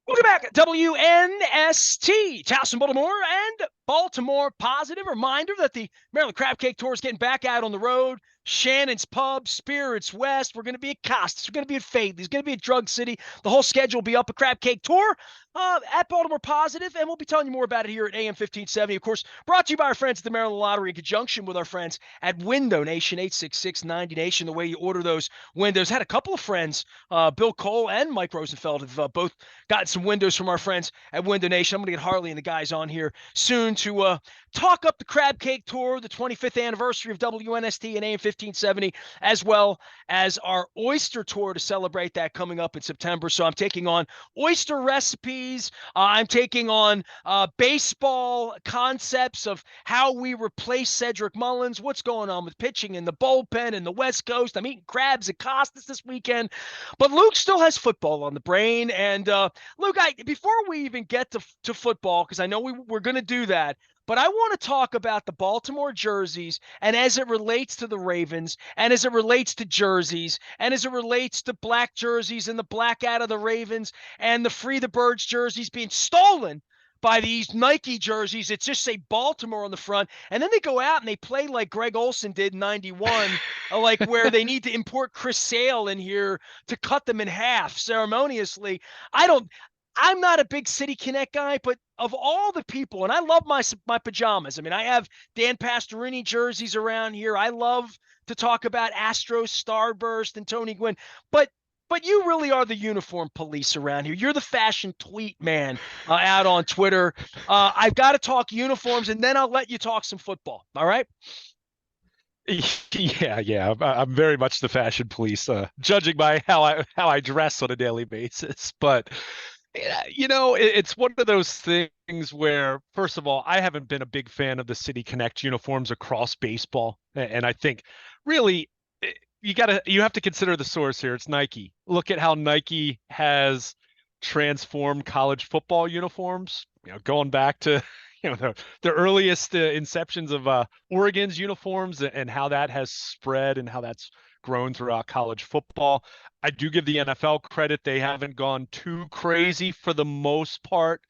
Welcome back, WNST, Towson, Baltimore, and Baltimore Positive. Reminder that the Maryland Crab Cake Tour is getting back out on the road. Shannon's Pub, Spirits West. We're going to be at Costas. We're going to be at Faith. There's going to be at Drug City. The whole schedule will be up at Crab Cake Tour at Baltimore Positive, and we'll be telling you more about it here at AM 1570. Of course, brought to you by our friends at the Maryland Lottery in conjunction with our friends at Window Nation, 866-90Nation. The way you order those windows. Had a couple of friends, Bill Cole and Mike Rosenfeld, have both gotten some windows from our friends at Window Nation. I'm going to get Harley and the guys on here soon to talk up the Crab Cake Tour, the 25th anniversary of WNST and AM 1570, as well as our Oyster Tour to celebrate that coming up in September. So I'm taking on oyster recipes. I'm taking on baseball concepts of how we replace Cedric Mullins, what's going on with pitching in the bullpen and the West Coast. I'm eating crabs at Costas this weekend. But Luke still has football on the brain. And Luke, before we even get to football, because I know we're going to do that, but I want to talk about the Baltimore jerseys and as it relates to the Ravens and as it relates to jerseys and as it relates to black jerseys and the black out of the Ravens and the Free the Birds jerseys being stolen by these Nike jerseys that just say Baltimore on the front. And then they go out and they play like Greg Olson did in 91, like where they need to import Chris Sale in here to cut them in half ceremoniously. I'm not a big City Connect guy, but of all the people, and I love my pajamas. I mean, I have Dan Pastorini jerseys around here. I love to talk about Astros Starburst and Tony Gwynn, but you really are the uniform police around here. You're the fashion tweet man out on Twitter. I've got to talk uniforms, and then I'll let you talk some football. All right? Yeah. I'm very much the fashion police, judging by how I dress on a daily basis. But yeah, it's one of those things where, first of all, I haven't been a big fan of the City Connect uniforms across baseball, and I think really you have to consider the source here. It's Nike. Look at how Nike has transformed college football uniforms. Going back to the earliest inceptions of Oregon's uniforms and how that has spread and how that's grown throughout college football. I do give the NFL credit. They haven't gone too crazy for the most part,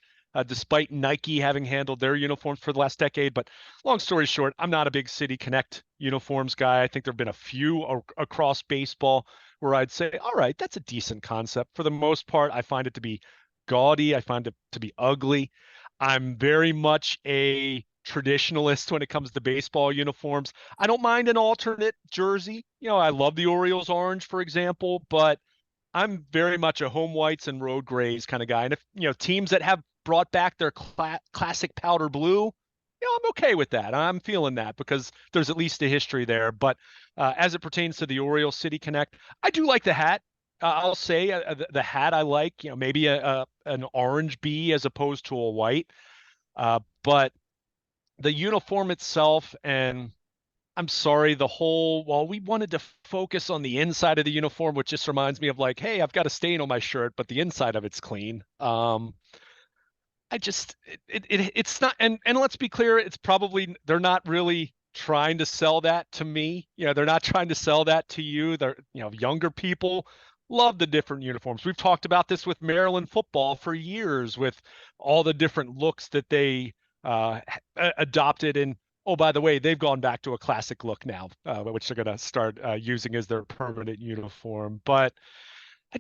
despite Nike having handled their uniforms for the last decade. But long story short, I'm not a big City Connect uniforms guy. I think there have been a few across baseball where I'd say, all right, that's a decent concept. For the most part, I find it to be gaudy. I find it to be ugly. I'm very much a traditionalist when it comes to baseball uniforms. I don't mind an alternate jersey. I love the Orioles orange, for example, but I'm very much a home whites and road grays kind of guy. And if, teams that have brought back their classic powder blue, I'm okay with that. I'm feeling that because there's at least a history there. But as it pertains to the Orioles City Connect, I do like the hat. I'll say the hat I like, maybe an orange bee as opposed to a white. But the uniform itself, and I'm sorry, well, we wanted to focus on the inside of the uniform, which just reminds me of like, hey, I've got a stain on my shirt, but the inside of it's clean. I just it's not, and let's be clear, it's probably they're not really trying to sell that to me. They're not trying to sell that to you. They're, younger people love the different uniforms. We've talked about this with Maryland football for years with all the different looks that they adopted. And oh, by the way, they've gone back to a classic look now, which they're going to start using as their permanent uniform. But I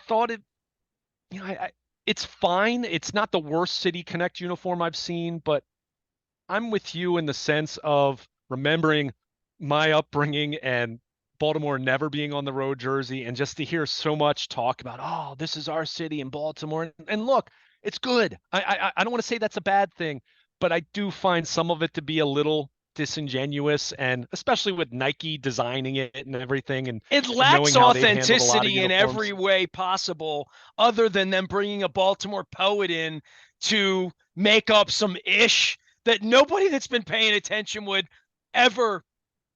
thought it, it's fine. It's not the worst City Connect uniform I've seen, but I'm with you in the sense of remembering my upbringing and Baltimore never being on the road jersey, and just to hear so much talk about, oh, this is our city in Baltimore. And look, it's good. I don't want to say that's a bad thing, but I do find some of it to be a little disingenuous, and especially with Nike designing it and everything, and It knowing lacks how they've handled a lot of authenticity in uniforms. every way possible, other than them bringing a Baltimore poet in to make up some ish that nobody that's been paying attention would ever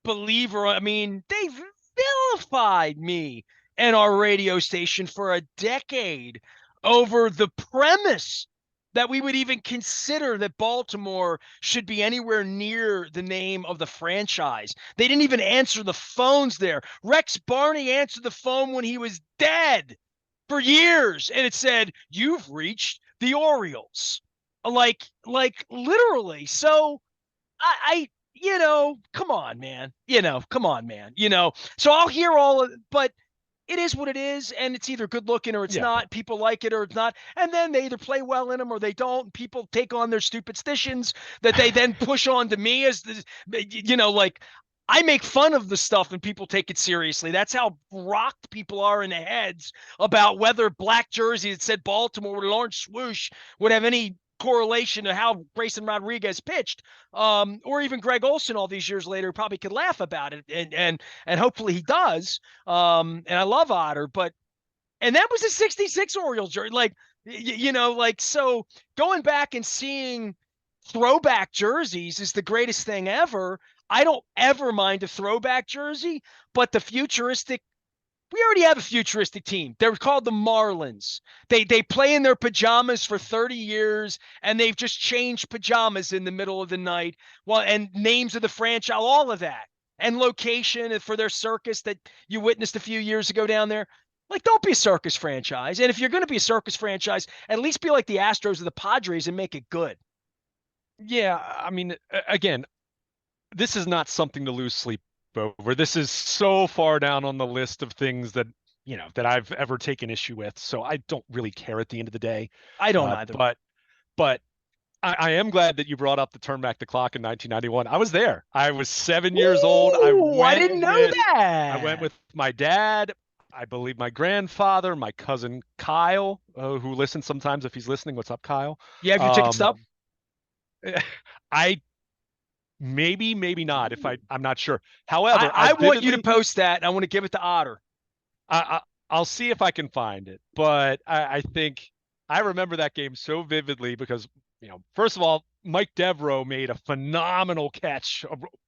believe. Or, I mean, they've vilified me and our radio station for a decade over the premise that we would even consider that Baltimore should be anywhere near the name of the franchise. They didn't even answer the phones there. Rex Barney answered the phone when he was dead. for years, and it said, "You've reached the Orioles." Like literally. So come on, man. Come on, man. So I'll hear all of it, but it is what it is, and it's either good looking or it's Yeah. not. People like it or it's not, and then they either play well in them or they don't. And people take on their stupid stitions that they then push on to me as like I make fun of the stuff and people take it seriously. That's how rocked people are in the heads about whether black jersey that said Baltimore with an orange swoosh would have any correlation to how Grayson Rodriguez pitched, or even Greg Olson all these years later probably could laugh about it, and hopefully he does. And I love Otter, and that was a 66 Orioles jersey. So going back and seeing throwback jerseys is the greatest thing ever. I don't ever mind a throwback jersey, but the futuristic, we already have a futuristic team. They're called the Marlins. They play in their pajamas for 30 years, and they've just changed pajamas in the middle of the night. Well, and names of the franchise, all of that, and location for their circus that you witnessed a few years ago down there. Like, don't be a circus franchise. And if you're going to be a circus franchise, at least be like the Astros or the Padres and make it good. Yeah, I mean, again, this is not something to lose sleep over. This is so far down on the list of things that that I've ever taken issue with. So I don't really care at the end of the day. I don't either. But I am glad that you brought up the turn back the clock in 1991. I was there. I was 7 years old. Ooh, I didn't know I went that. with my dad. I believe my grandfather, my cousin Kyle, who listens sometimes. If he's listening, what's up, Kyle? You have your ticket Um, stub? I maybe not. If I'm not sure. I, However, I want you to post that. And I want to give it to Otter. I, I'll see if I can find it. But I think I remember that game so vividly because, first of all, Mike Devereaux made a phenomenal catch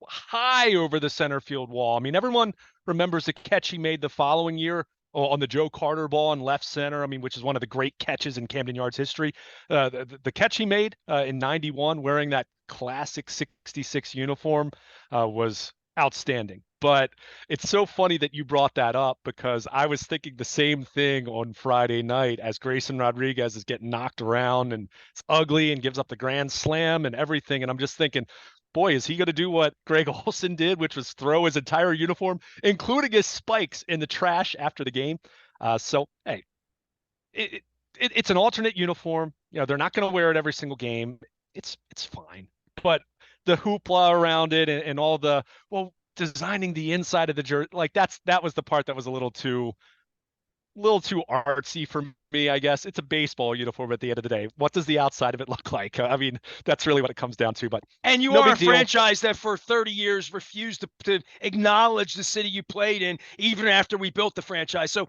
high over the center field wall. I mean, everyone remembers the catch he made the following year on the Joe Carter ball in left center. I mean, which is one of the great catches in Camden Yards history. The catch he made in 91 wearing that classic 66 uniform was outstanding. But it's so funny that you brought that up because I was thinking the same thing on Friday night as Grayson Rodriguez is getting knocked around and it's ugly and gives up the grand slam and everything. And I'm just thinking, boy, is he going to do what Greg Olson did, which was throw his entire uniform, including his spikes, in the trash after the game? So, hey, it's an alternate uniform. They're not going to wear it every single game. It's fine. But the hoopla around it and all the, well, designing the inside of the jersey, like that was the part that was a little too artsy for me, I guess. It's a baseball uniform at the end of the day. What does the outside of it look like? I mean, that's really what it comes down to. But And you no are a big deal. franchise that for 30 years refused to acknowledge the city you played in, even after we built the franchise. So,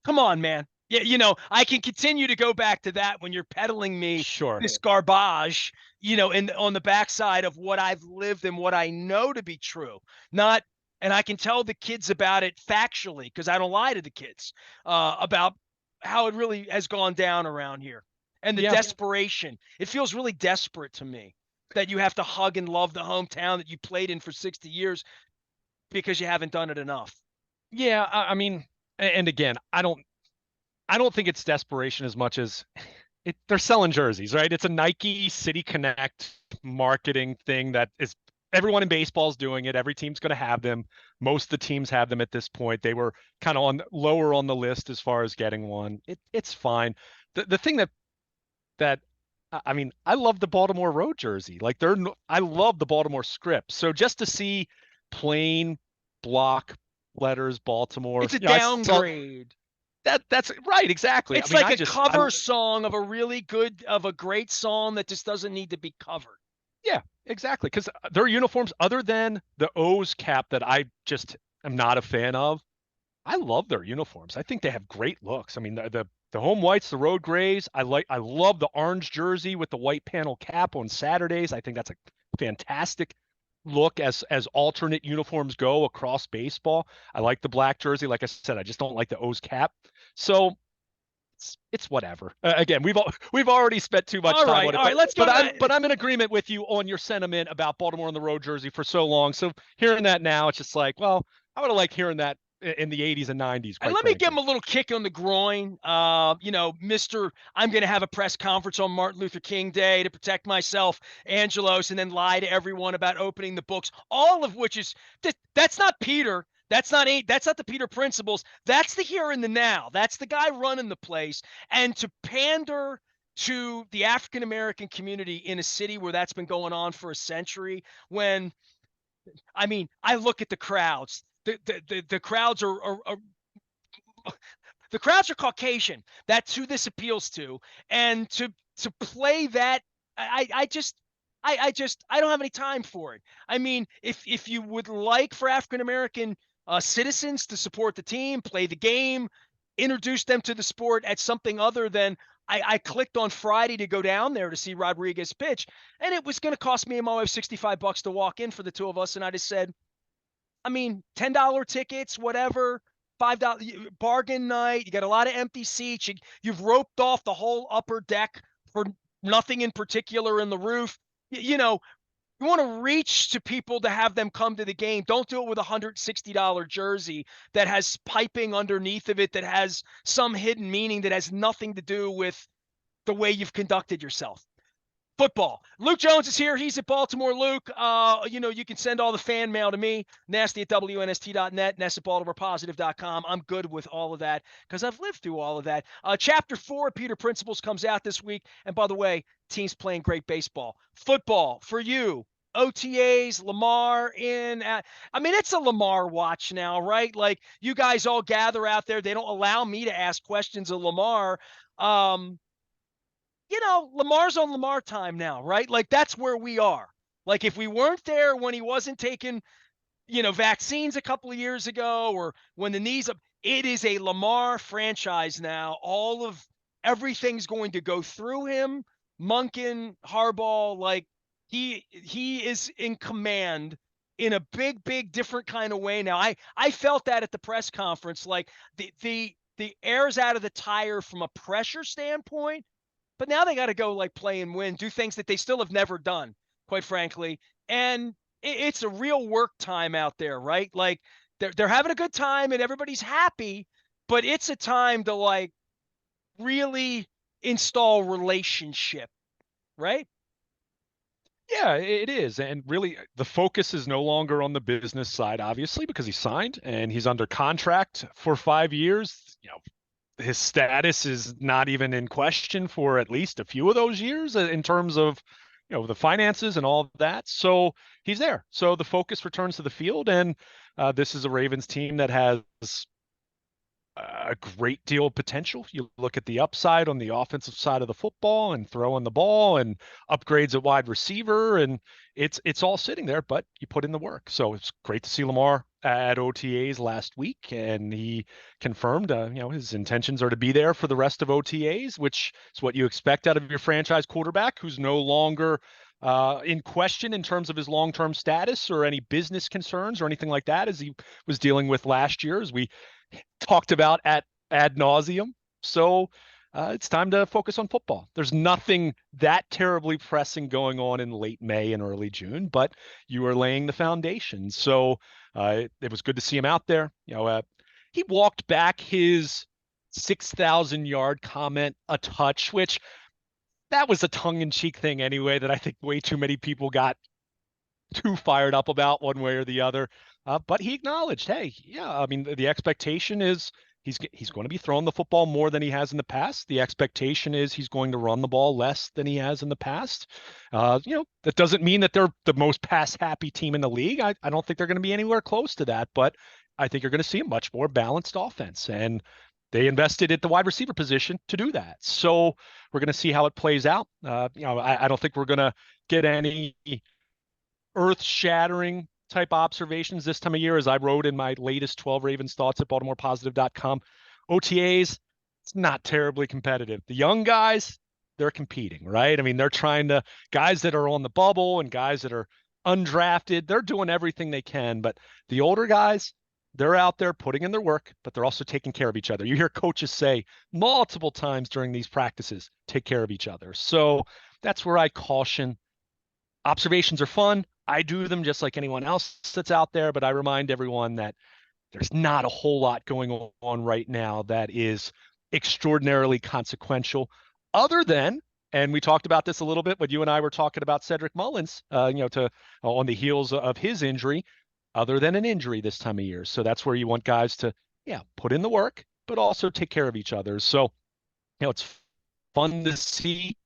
come on, man. Yeah, I can continue to go back to that when you're peddling me Sure. this garbage, on the backside of what I've lived and what I know to be true. Not, and I can tell the kids about it factually because I don't lie to the kids about how it really has gone down around here and the desperation. It feels really desperate to me that you have to hug and love the hometown that you played in for 60 years because you haven't done it enough. Yeah, I mean, and again, I don't think it's desperation as much as they're selling jerseys, right? It's a Nike City Connect marketing thing that is everyone in baseball is doing it. Every team's going to have them. Most of the teams have them at this point. They were kind of lower on the list as far as getting one. It's fine. The thing that I mean, I love the Baltimore road jersey. Like I love the Baltimore script. So just to see plain block letters Baltimore, It's a downgrade. That's right, exactly. It's I mean, like a cover song of a great song that just doesn't need to be covered. Yeah, exactly. Because their uniforms, other than the O's cap that I just am not a fan of, I love their uniforms. I think they have great looks. I mean, the home whites, the road grays. I love the orange jersey with the white panel cap on Saturdays. I think that's a fantastic look as alternate uniforms go across baseball. I like the black jersey. Like I said, I just don't like the O's cap. So it's whatever. Again, we've already spent too much time on it. All right, let's go. But I'm in agreement with you on your sentiment about Baltimore on the road jersey for so long. So hearing that now, it's just like, well, I would have liked hearing that in the 80s and 90s, And quite let me give him frankly. a little kick on the groin. Mr. I'm going to have a press conference on Martin Luther King Day to protect myself, Angelos, and then lie to everyone about opening the books, all of which is that's not Peter. That's not the Peter principles. That's the here and the now. That's the guy running the place. And to pander to the African American community in a city where that's been going on for a century, when I look at the crowds. The crowds are the crowds are Caucasian. That's who this appeals to. And to play that, I don't have any time for it. If you would like for African American citizens to support the team, play the game, introduce them to the sport at something other than I clicked on Friday to go down there to see Rodriguez pitch, and it was going to cost me and my wife $65 to walk in for the two of us, and I just said, $10 tickets, whatever, $5 bargain night. You got a lot of empty seats. You've roped off the whole upper deck for nothing in particular in the roof. You want to reach to people to have them come to the game. Don't do it with a $160 jersey that has piping underneath of it that has some hidden meaning that has nothing to do with the way you've conducted yourself. Football. Luke Jones is here. He's at Baltimore. Luke, you can send all the fan mail to me, nasty at WNST.net, ness at BaltimorePositive.com. I'm good with all of that because I've lived through all of that. Chapter 4, Peter Principles, comes out this week. And by the way, teams playing great baseball. Football for you. OTAs, Lamar it's a Lamar watch now, right? Like, you guys all gather out there. They don't allow me to ask questions of Lamar. Lamar's on Lamar time now, right? Like, that's where we are. Like, if we weren't there when he wasn't taking, vaccines a couple of years ago, or when the knees up, it is a Lamar franchise now. Everything's going to go through him. Monken, Harbaugh, like, he is in command in a big, big different kind of way now. I felt that at the press conference, like the air's out of the tire from a pressure standpoint. But now they got to go, like, play and win, do things that they still have never done, quite frankly. And it's a real work time out there, right? Like, they're having a good time and everybody's happy, but it's a time to, like, really install relationship, right? Yeah, it is. And really, the focus is no longer on the business side, obviously, because he signed and he's under contract for 5 years. His status is not even in question for at least a few of those years in terms of, the finances and all of that. So he's there. So the focus returns to the field. And this is a Ravens team that has a great deal of potential. You look at the upside on the offensive side of the football and throwing the ball and upgrades at wide receiver, and it's all sitting there, but you put in the work. So it's great to see Lamar at OTAs last week, and he confirmed, his intentions are to be there for the rest of OTAs, which is what you expect out of your franchise quarterback, who's no longer in question in terms of his long-term status or any business concerns or anything like that, as he was dealing with last year, as we talked about at ad nauseum. So it's time to focus on football. There's nothing that terribly pressing going on in late May and early June, but you are laying the foundation. So it was good to see him out there. He walked back his 6,000-yard comment a touch, which that was a tongue-in-cheek thing anyway, that I think way too many people got too fired up about one way or the other. But he acknowledged, hey, yeah, the expectation is he's going to be throwing the football more than he has in the past. The expectation is he's going to run the ball less than he has in the past. That doesn't mean that they're the most pass-happy team in the league. I don't think they're going to be anywhere close to that, but I think you're going to see a much more balanced offense. And they invested at the wide receiver position to do that. So we're going to see how it plays out. I don't think we're going to get any earth-shattering type observations this time of year, as I wrote in my latest 12 Ravens thoughts at BaltimorePositive.com. OTAs, it's not terribly competitive. The young guys, they're competing, right? They're trying to, guys that are on the bubble and guys that are undrafted, they're doing everything they can. But the older guys, they're out there putting in their work, but they're also taking care of each other. You hear coaches say multiple times during these practices, take care of each other. So that's where I caution. Observations are fun. I do them just like anyone else that's out there, but I remind everyone that there's not a whole lot going on right now that is extraordinarily consequential, other than, and we talked about this a little bit when you and I were talking about Cedric Mullins, to on the heels of his injury, other than an injury this time of year. So that's where you want guys to, yeah, put in the work, but also take care of each other. So, it's fun to see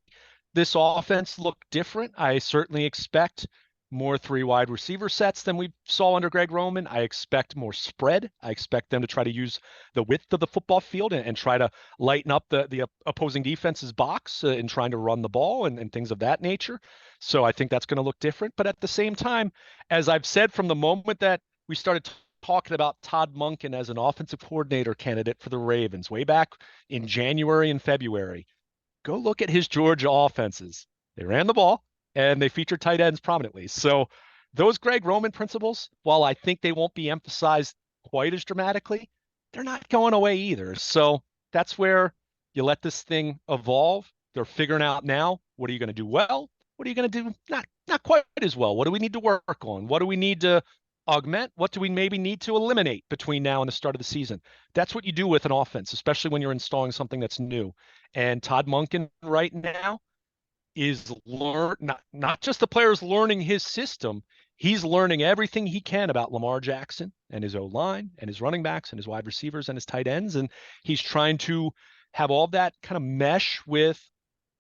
this offense look different. I certainly expect more three wide receiver sets than we saw under Greg Roman. I expect more spread. I expect them to try to use the width of the football field and try to lighten up the opposing defense's box in trying to run the ball and things of that nature. So I think that's going to look different. But at the same time, as I've said from the moment that we started talking about Todd Monken as an offensive coordinator candidate for the Ravens way back in January and February, go look at his Georgia offenses. They ran the ball and they featured tight ends prominently. So those Greg Roman principles, while I think they won't be emphasized quite as dramatically, they're not going away either. So that's where you let this thing evolve. They're figuring out now, what are you going to do well? What are you going to do not quite as well? What do we need to work on? What do we need to augment? What do we maybe need to eliminate between now and the start of the season? That's what you do with an offense, especially when you're installing something that's new. And Todd Monken right now is not just the players learning his system, he's learning everything he can about Lamar Jackson and his O-line and his running backs and his wide receivers and his tight ends. And he's trying to have all that kind of mesh with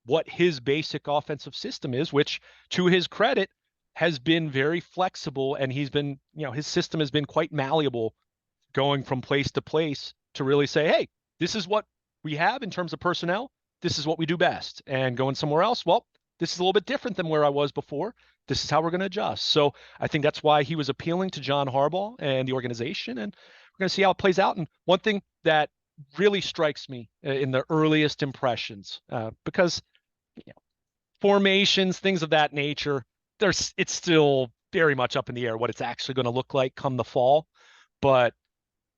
what his basic offensive system is, which, to his credit, has been very flexible. And he's been, his system has been quite malleable, going from place to place to really say, hey, this is what we have in terms of personnel. This is what we do best. And going somewhere else, well, this is a little bit different than where I was before. This is how we're going to adjust. So I think that's why he was appealing to John Harbaugh and the organization. And we're going to see how it plays out. And one thing that really strikes me in the earliest impressions, because formations, things of that nature, it's still very much up in the air what it's actually going to look like come the fall. But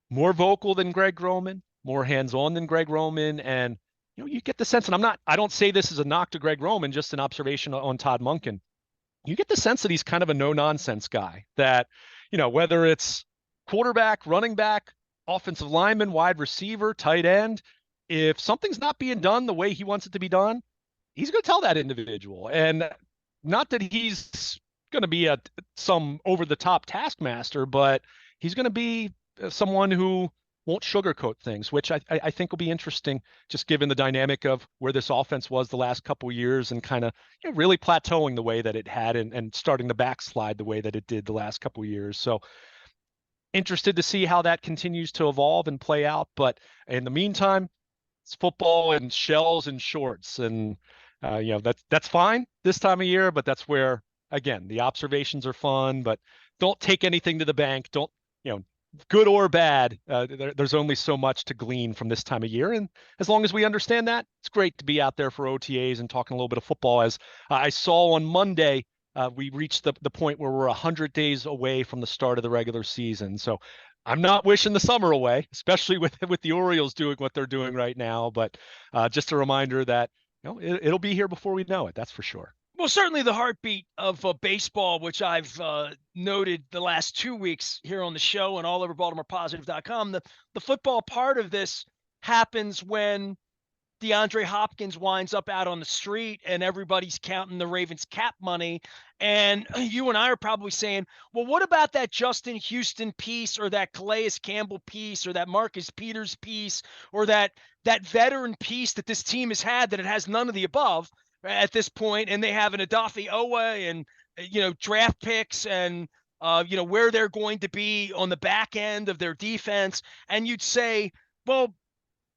more vocal than Greg Roman, more hands-on than Greg Roman. And, you get the sense, and I don't say this as a knock to Greg Roman, just an observation on Todd Monken. You get the sense that he's kind of a no-nonsense guy, that, whether it's quarterback, running back, offensive lineman, wide receiver, tight end, if something's not being done the way he wants it to be done, he's going to tell that individual. And not that he's going to be some over-the-top taskmaster, but he's going to be someone who won't sugarcoat things, which I think will be interesting, just given the dynamic of where this offense was the last couple of years and kind of really plateauing the way that it had and starting to backslide the way that it did the last couple of years. So interested to see how that continues to evolve and play out. But in the meantime, it's football and shells and shorts. And, that's fine this time of year, but that's where, again, the observations are fun, but don't take anything to the bank. Don't, good or bad, there's only so much to glean from this time of year. And as long as we understand that, it's great to be out there for OTAs and talking a little bit of football. As I saw on Monday, we reached the point where we're 100 days away from the start of the regular season. So I'm not wishing the summer away, especially with the Orioles doing what they're doing right now. But just a reminder that it'll be here before we know it. That's for sure. Well, certainly the heartbeat of baseball, which I've noted the last 2 weeks here on the show and all over BaltimorePositive.com, the football part of this happens when DeAndre Hopkins winds up out on the street and everybody's counting the Ravens cap money. And you and I are probably saying, well, what about that Justin Houston piece or that Calais Campbell piece or that Marcus Peters piece or that veteran piece that this team has had that it has none of the above at this point, and they have an Adafi Owa and, draft picks and, where they're going to be on the back end of their defense. And you'd say, well,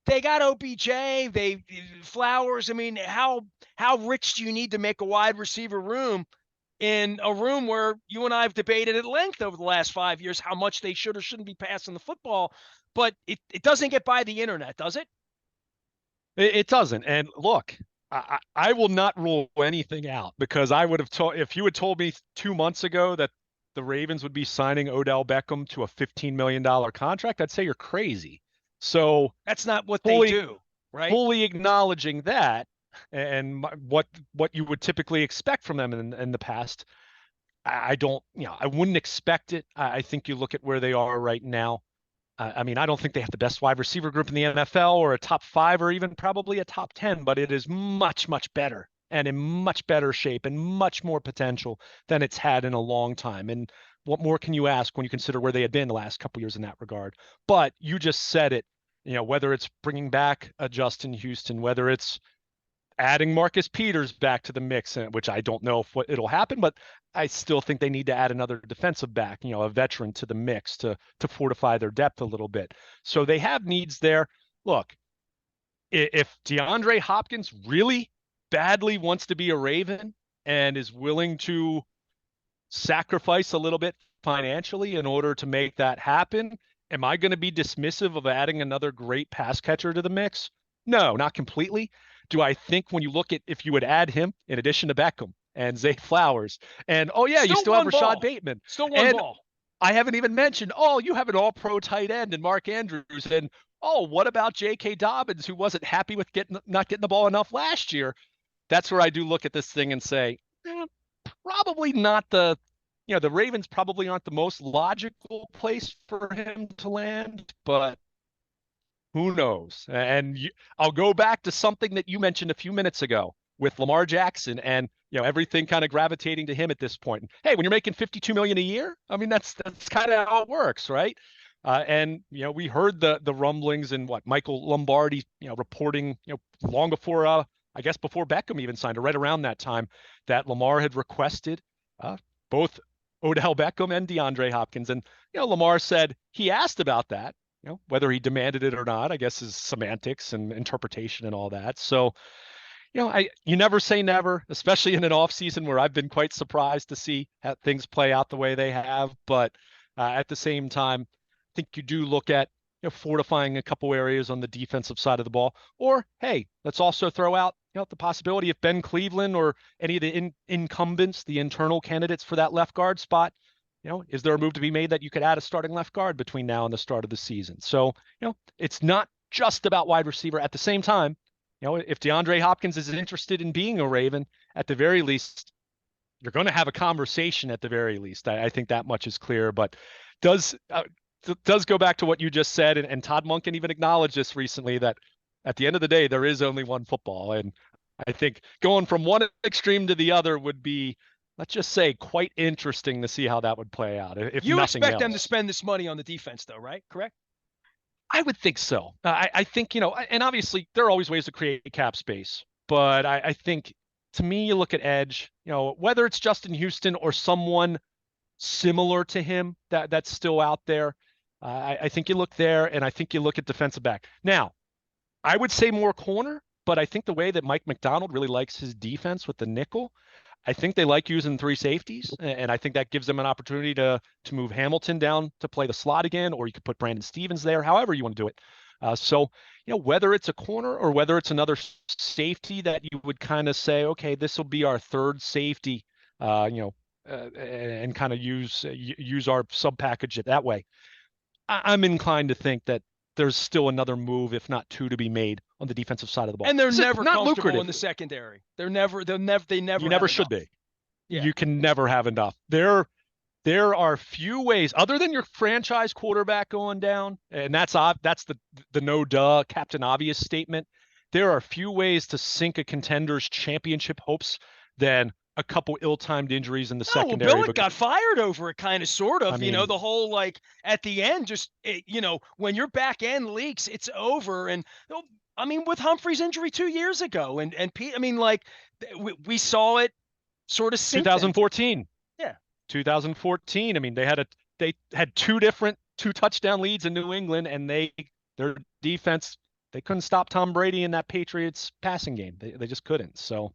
they got OBJ, they Flowers. I mean, how rich do you need to make a wide receiver room in a room where you and I have debated at length over the last 5 years how much they should or shouldn't be passing the football, but it doesn't get by the internet, does it? It doesn't. And look, I will not rule anything out, because I would have told, if you had told me 2 months ago that the Ravens would be signing Odell Beckham to a $15 million contract, I'd say you're crazy. So that's not what they do, right? Fully acknowledging that and what you would typically expect from them in the past, I don't, I wouldn't expect it. I think you look at where they are right now. I mean, I don't think they have the best wide receiver group in the NFL or a top 5 or even probably a top 10, but it is much, much better and in much better shape and much more potential than it's had in a long time. And what more can you ask when you consider where they had been the last couple years in that regard? But you just said it, whether it's bringing back a Justin Houston, whether it's adding Marcus Peters back to the mix, which I don't know if it'll happen, but I still think they need to add another defensive back, a veteran to the mix to fortify their depth a little bit. So they have needs there. Look, if DeAndre Hopkins really badly wants to be a Raven and is willing to sacrifice a little bit financially in order to make that happen, am I going to be dismissive of adding another great pass catcher to the mix? No, not completely. Do I think when you look at if you would add him in addition to Beckham and Zay Flowers, and oh yeah, you still have Rashad Bateman, Still one and ball. I haven't even mentioned, oh, you have an all-pro tight end and Mark Andrews, and oh, what about J.K. Dobbins, who wasn't happy with not getting the ball enough last year? That's where I do look at this thing and say, probably not the Ravens probably aren't the most logical place for him to land, but who knows? And I'll go back to something that you mentioned a few minutes ago with Lamar Jackson and everything kind of gravitating to him at this point. Hey, when you're making $52 million a year, I mean that's kind of how it works, right? And we heard the rumblings and what Michael Lombardi reporting long before I guess before Beckham even signed, or right around that time, that Lamar had requested both Odell Beckham and DeAndre Hopkins. And Lamar said he asked about that. Whether he demanded it or not, I guess is semantics and interpretation and all that. So, you never say never, especially in an off season where I've been quite surprised to see how things play out the way they have. But at the same time, I think you do look at fortifying a couple areas on the defensive side of the ball. Or hey, let's also throw out the possibility if Ben Cleveland or any of the incumbents, the internal candidates for that left guard spot, is there a move to be made that you could add a starting left guard between now and the start of the season? So, it's not just about wide receiver. At the same time, if DeAndre Hopkins is interested in being a Raven, at the very least, you're going to have a conversation at the very least. I think that much is clear, but does go back to what you just said. And Todd Monken even acknowledged this recently, that at the end of the day, there is only one football. And I think going from one extreme to the other would be, let's just say, quite interesting to see how that would play out. If you nothing expect else. them to spend this money on the defense, though, right? Correct? I would think so. I think, and obviously there are always ways to create cap space, but I think to me, you look at edge, whether it's Justin Houston or someone similar to him that's still out there. I think you look there, and I think you look at defensive back. Now, I would say more corner, but I think the way that Mike McDonald really likes his defense with the nickel, I think they like using 3 safeties, and I think that gives them an opportunity to move Hamilton down to play the slot again, or you could put Brandon Stevens there, however you want to do it. So, whether it's a corner or whether it's another safety that you would kind of say, okay, this will be our third safety, and kind of use our sub package it that way. I'm inclined to think that there's still another move, if not 2, to be made on the defensive side of the ball. And they're never not comfortable lucrative in the secondary. They never. You never should be. Yeah. You can never have enough. There are few ways other than your franchise quarterback going down, and that's the no duh Captain Obvious statement. There are few ways to sink a contender's championship hopes than a couple ill-timed injuries in the secondary. Well, Billick got fired over it, kind of, sort of. I mean, the whole, like, at the end, just when your back end leaks, it's over. And I mean, with Humphrey's injury 2 years ago, and Pete, I mean, like, we saw it sort of sink. 2014. Yeah, 2014. I mean, they had 2 touchdown leads in New England, and their defense, they couldn't stop Tom Brady in that Patriots passing game. They just couldn't. So,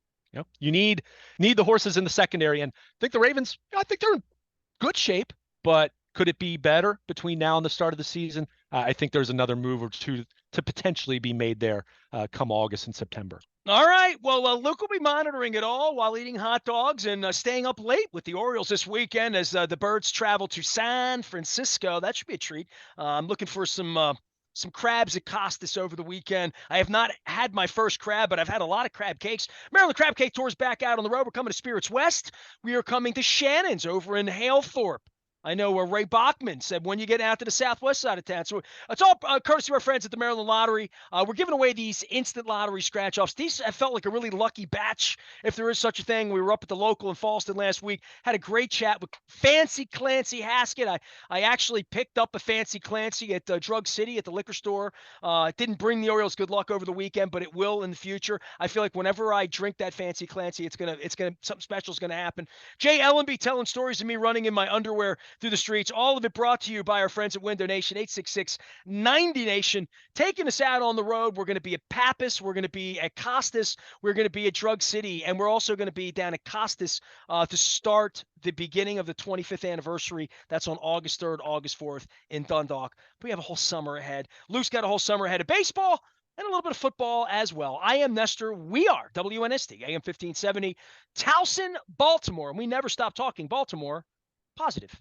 you need the horses in the secondary, and I think the Ravens, I think they're in good shape, but could it be better between now and the start of the season? I think there's another move or 2 to potentially be made there come August and September. All right. Well, Luke will be monitoring it all while eating hot dogs and staying up late with the Orioles this weekend as the Birds travel to San Francisco. That should be a treat. I'm looking for some crabs at Costas over the weekend. I have not had my first crab, but I've had a lot of crab cakes. Maryland Crab Cake Tour's back out on the road. We're coming to Spirits West. We are coming to Shannon's over in Halethorpe I know where Ray Bachman said, when you get out to the southwest side of town. So it's all courtesy of our friends at the Maryland Lottery. We're giving away these instant lottery scratch-offs. These have felt like a really lucky batch, if there is such a thing. We were up at the local in Falston last week, had a great chat with Fancy Clancy Haskett. I actually picked up a Fancy Clancy at Drug City at the liquor store. Didn't bring the Orioles good luck over the weekend, but it will in the future. I feel like whenever I drink that Fancy Clancy, it's gonna something special is gonna happen. Jay Ellenby telling stories of me running in my underwear through the streets. All of it brought to you by our friends at Window Nation, 866-90 Nation. Taking us out on the road. We're going to be at Pappas. We're going to be at Costas. We're going to be at Drug City. And we're also going to be down at Costas to start the beginning of the 25th anniversary. That's on August 3rd, August 4th in Dundalk. We have a whole summer ahead. Luke's got a whole summer ahead of baseball and a little bit of football as well. I am Nestor. We are WNST, AM 1570, Towson, Baltimore. And we never stop talking Baltimore positive.